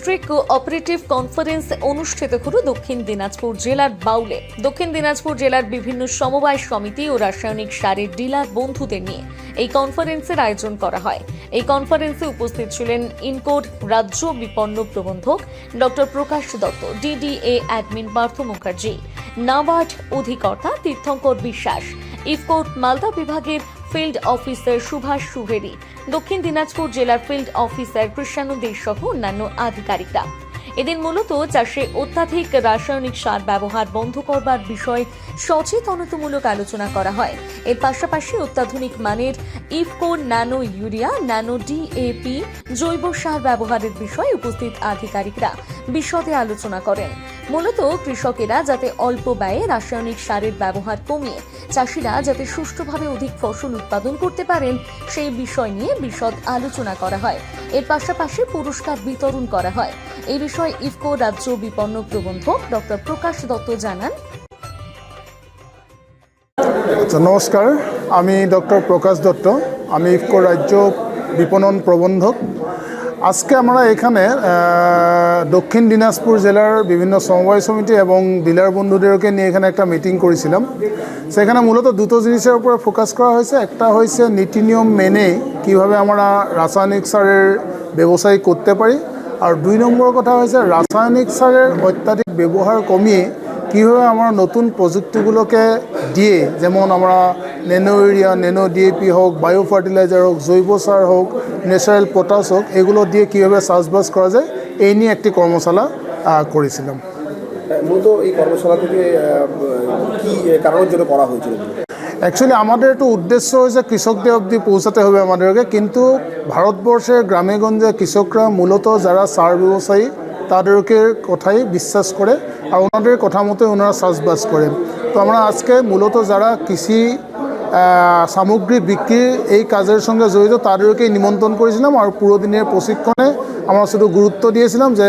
District cooperative conference অনুষ্ঠিত হলো দক্ষিণ দিনাজপুর জেলার বাউলে। দক্ষিণ দিনাজপুর জেলার বিভিন্ন সমবায় সমিতি ও রাসায়নিক সারের ডিলার বন্ধুদের নিয়ে এই কনফারেন্সের আয়োজন করা হয়। এই কনফারেন্সে উপস্থিত ছিলেন ইনকোর রাজ্য বিপণন প্রবন্ধক ডক্টর প্রকাশ দত্ত, ডিডিএ অ্যাডমিন পার্থ মুখার্জি, নাবার্ড অধিকর্তা তীর্থঙ্কর বিশ্বাস, ইফকোর মালদা বিভাগের ফিল্ড অফিসার সুভাষ সুহেরি, দক্ষিণ দিনাজপুর জেলার ফিল্ড অফিসার কৃষ্ণানু দে সহ অন্যান্য আধিকারিকরা। এদিন মূলত চাষে অত্যাধিক রাসায়নিক সার ব্যবহার বন্ধ করবার বিষয়ে সচেতনতামূলক আলোচনা করা হয়। এর পাশাপাশি অত্যাধুনিক মানের IFFCO nano urea, nano DAP জৈব সার ব্যবহারের বিষয়ে উপস্থিত আধিকারিকরা বিশদে আলোচনা করেন। মূলত কৃষকেরা যাতে অল্প ব্যয়ে রাসায়নিক সারের ব্যবহার কমিয়ে চাষিরা যাতে সুষ্ঠুভাবে অধিক ফসল উৎপাদন করতে পারেন সেই বিষয় নিয়ে বিশদ আলোচনা করা হয়। এর পাশাপাশি পুরস্কার বিতরণ করা হয়। এই বিষয়ে ইফকো রাজ্য বিপণন প্রবন্ধক ডক্টর প্রকাশ দত্ত জানান, নমস্কার, আমি ডক্টর প্রকাশ দত্ত, আমি ইফকো রাজ্য বিপণন প্রবন্ধক। আজকে আমরা এখানে দক্ষিণ দিনাজপুর জেলার বিভিন্ন সমবায় সমিতি এবং ডিলার বন্ধুদেরকে নিয়ে এখানে একটা মিটিং করেছিলাম। সেখানে মূলত দুটো জিনিসের উপরে ফোকাস করা হয়েছে। একটা হয়েছে নীতি নিয়ম মেনে কীভাবে আমরা রাসায়নিক সারের ব্যবসায় করতে পারি, আর 2 নম্বর কথা হয়েছে রাসায়নিক সারের অত্যাধিক ব্যবহার কমিয়ে কীভাবে আমরা নতুন প্রযুক্তিগুলোকে দিয়ে, যেমন আমরা ন্যানো ইউরিয়া, ন্যানো ডিএপি হোক, বায়ো ফার্টিলাইজার হোক, জৈব সার হোক, ন্যাচারাল পটাশ হোক, এগুলো দিয়ে কীভাবে চাষবাস করা যায় এই নিয়ে একটি কর্মশালা করেছিলাম। মূলত এই কর্মশালা থেকে কী কারণের জন্য করা হয়েছিল? অ্যাকচুয়ালি আমাদের একটু উদ্দেশ্য হয়েছে কৃষকদের অবধি পৌঁছাতে হবে আমাদেরকে, কিন্তু ভারতবর্ষের গ্রামেগঞ্জে কৃষকরা মূলত যারা সার ব্যবসায়ী তাদেরকে কথাই বিশ্বাস করে আর ওনাদের কথা মতো ওনারা চাষবাস করেন। তো আমরা আজকে মূলত যারা কৃষি সামগ্রী বিক্রির এই কাজের সঙ্গে জড়িত তাদেরকেই নিমন্ত্রণ করেছিলাম, আর পুরো দিনের প্রশিক্ষণে আমরা শুধু গুরুত্ব দিয়েছিলাম যে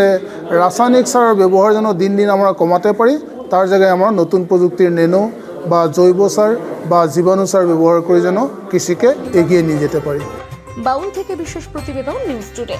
রাসায়নিক সারের ব্যবহার যেন দিন দিন আমরা কমাতে পারি, তার জায়গায় আমরা নতুন প্রযুক্তির ন্যানো বা জৈব সার বা জীবাণু সার ব্যবহার করে যেন কৃষিকে এগিয়ে নিয়ে যেতে পারি। বাউল থেকে বিশেষ প্রতিবেদন, নিউজ টুডে।